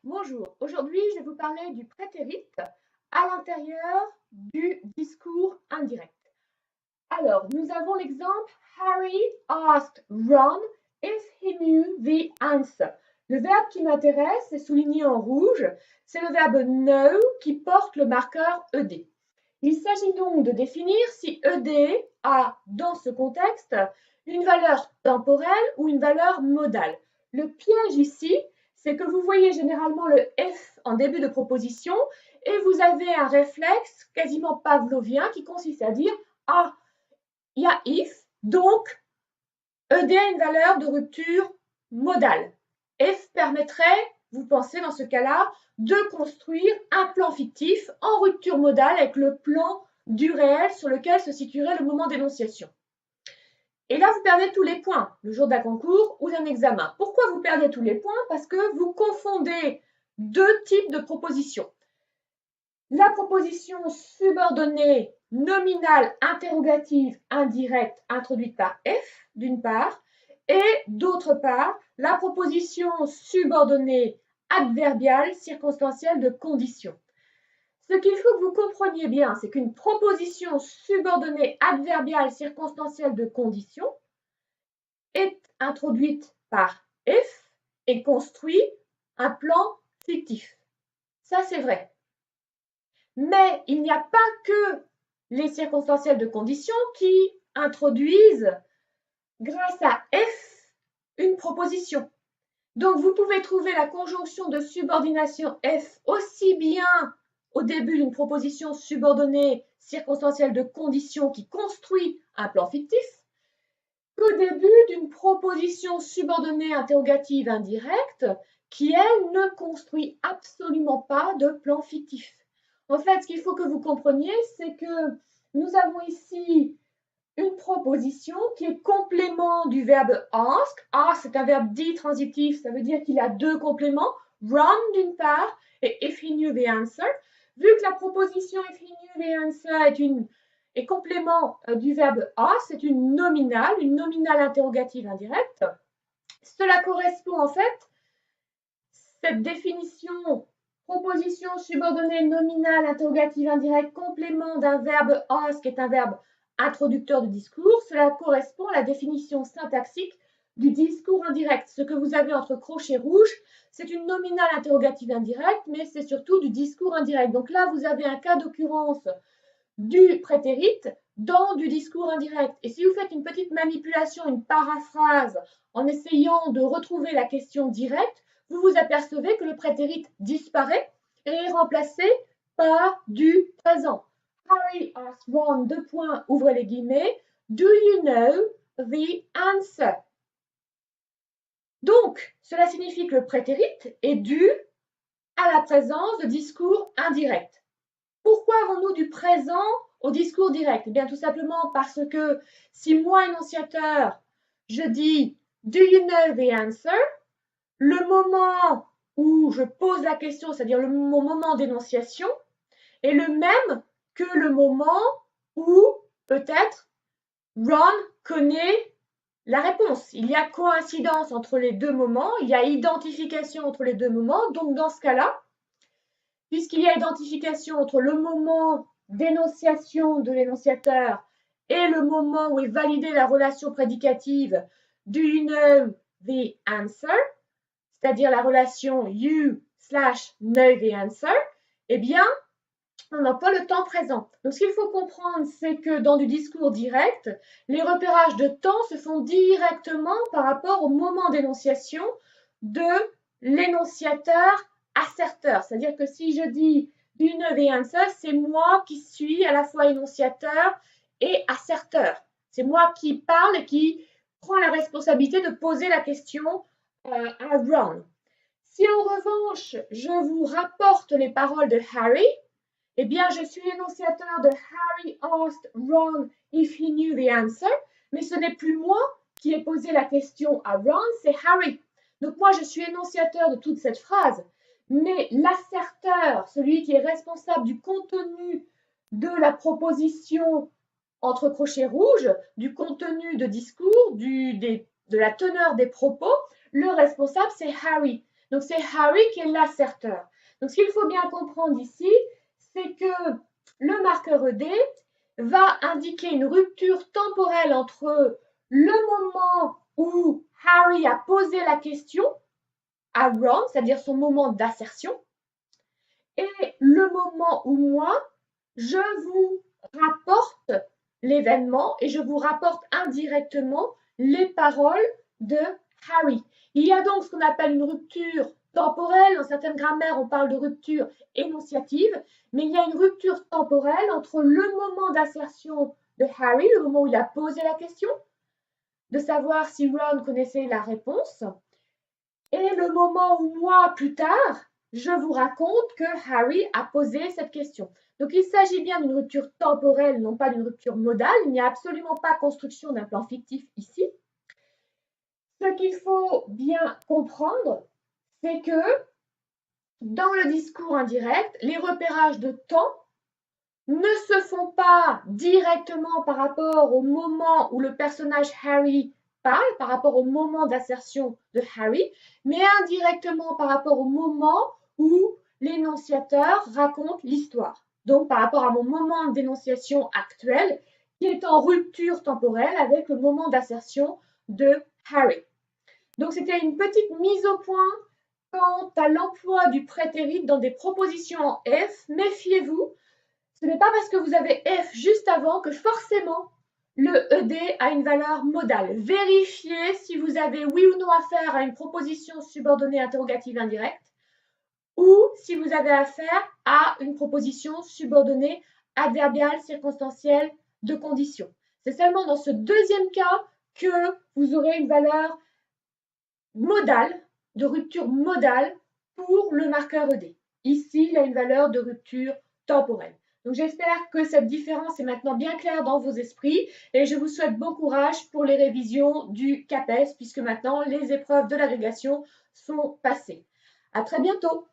Bonjour, aujourd'hui je vais vous parler du prétérit à l'intérieur du discours indirect. Alors, nous avons l'exemple Harry asked Ron if he knew the answer. Le verbe qui m'intéresse est souligné en rouge, c'est le verbe know qui porte le marqueur ED. Il s'agit donc de définir si ED a, dans ce contexte, une valeur temporelle ou une valeur modale. Le piège ici, c'est que vous voyez généralement le F en début de proposition et vous avez un réflexe quasiment pavlovien qui consiste à dire « Ah, il y a if, donc ED a une valeur de rupture modale. F permettrait, vous pensez dans ce cas-là, de construire un plan fictif en rupture modale avec le plan du réel sur lequel se situerait le moment d'énonciation. Et là, vous perdez tous les points le jour d'un concours ou d'un examen. Pourquoi vous perdez tous les points? Parce que vous confondez deux types de propositions. La proposition subordonnée nominale interrogative indirecte introduite par F, d'une part, et d'autre part, la proposition subordonnée adverbiale circonstancielle de condition. Ce qu'il faut que vous compreniez bien, c'est qu'une proposition subordonnée adverbiale circonstancielle de condition est introduite par F et construit un plan fictif. Ça, c'est vrai. Mais il n'y a pas que les circonstancielles de condition qui introduisent, grâce à F, une proposition. Donc, vous pouvez trouver la conjonction de subordination F aussi bien au début d'une proposition subordonnée circonstancielle de condition qui construit un plan fictif qu'au début d'une proposition subordonnée interrogative indirecte qui, elle, ne construit absolument pas de plan fictif. En fait, ce qu'il faut que vous compreniez, c'est que nous avons ici une proposition qui est complément du verbe ask. Ask, c'est un verbe dit transitif, ça veut dire qu'il a deux compléments, run d'une part et if he knew the answer. Vu que la proposition if he knew the answer est complément du verbe ask, c'est une nominale interrogative indirecte. Cela correspond en fait, cette définition proposition subordonnée nominale interrogative indirecte complément d'un verbe ask qui est un verbe introducteur de discours, cela correspond à la définition syntaxique du discours indirect. Ce que vous avez entre crochets rouges, c'est une nominale interrogative indirecte, mais c'est surtout du discours indirect. Donc là, vous avez un cas d'occurrence du prétérit dans du discours indirect. Et si vous faites une petite manipulation, une paraphrase, en essayant de retrouver la question directe, vous vous apercevez que le prétérit disparaît et est remplacé par du présent. Harry asked Ron, deux points, ouvrez les guillemets, do you know the answer? Donc, cela signifie que le prétérit est dû à la présence de discours indirect. Pourquoi avons-nous du présent au discours direct? Eh bien, tout simplement parce que si moi, énonciateur, je dis « Do you know the answer ?» le moment où je pose la question, c'est-à-dire mon moment d'énonciation, est le même que le moment où, peut-être, Ron connaît la réponse. Il y a coïncidence entre les deux moments, il y a identification entre les deux moments. Donc, dans ce cas-là, puisqu'il y a identification entre le moment d'énonciation de l'énonciateur et le moment où est validée la relation prédicative do you know the answer, c'est-à-dire la relation you/know the answer, eh bien, on emploie le temps présent. Donc, ce qu'il faut comprendre, c'est que dans du discours direct, les repérages de temps se font directement par rapport au moment d'énonciation de l'énonciateur asserteur. C'est-à-dire que si je dis do you know the answer, c'est moi qui suis à la fois énonciateur et asserteur. C'est moi qui parle et qui prend la responsabilité de poser la question à Ron. Si en revanche, je vous rapporte les paroles de Harry, eh bien, je suis énonciateur de Harry asked Ron if he knew the answer, mais ce n'est plus moi qui ai posé la question à Ron, c'est Harry. Donc moi, je suis énonciateur de toute cette phrase, mais l'asserteur, celui qui est responsable du contenu de la proposition entre crochets rouges, du contenu de discours, de la teneur des propos, le responsable, c'est Harry. Donc, c'est Harry qui est l'asserteur. Donc, ce qu'il faut bien comprendre ici, c'est que le marqueur ED va indiquer une rupture temporelle entre le moment où Harry a posé la question à Ron, c'est-à-dire son moment d'assertion, et le moment où moi, je vous rapporte l'événement et je vous rapporte indirectement les paroles de Harry. Il y a donc ce qu'on appelle une rupture temporelle. Dans certaines grammaires, on parle de rupture énonciative, mais il y a une rupture temporelle entre le moment d'assertion de Harry, le moment où il a posé la question, de savoir si Ron connaissait la réponse, et le moment où moi, plus tard, je vous raconte que Harry a posé cette question. Donc, il s'agit bien d'une rupture temporelle, non pas d'une rupture modale. Il n'y a absolument pas construction d'un plan fictif ici. Ce qu'il faut bien comprendre, c'est que dans le discours indirect, les repérages de temps ne se font pas directement par rapport au moment où le personnage Harry parle, par rapport au moment d'assertion de Harry, mais indirectement par rapport au moment où l'énonciateur raconte l'histoire. Donc par rapport à mon moment d'énonciation actuel, qui est en rupture temporelle avec le moment d'assertion de Harry. Donc c'était une petite mise au point quant à l'emploi du prétérit dans des propositions en F. Méfiez-vous, ce n'est pas parce que vous avez F juste avant que forcément le ED a une valeur modale. Vérifiez si vous avez oui ou non affaire à une proposition subordonnée interrogative indirecte ou si vous avez affaire à une proposition subordonnée adverbiale circonstancielle de condition. C'est seulement dans ce deuxième cas que vous aurez une valeur modale, de rupture modale pour le marqueur ED. Ici, il a une valeur de rupture temporelle. Donc j'espère que cette différence est maintenant bien claire dans vos esprits et je vous souhaite bon courage pour les révisions du CAPES puisque maintenant les épreuves de l'agrégation sont passées. À très bientôt.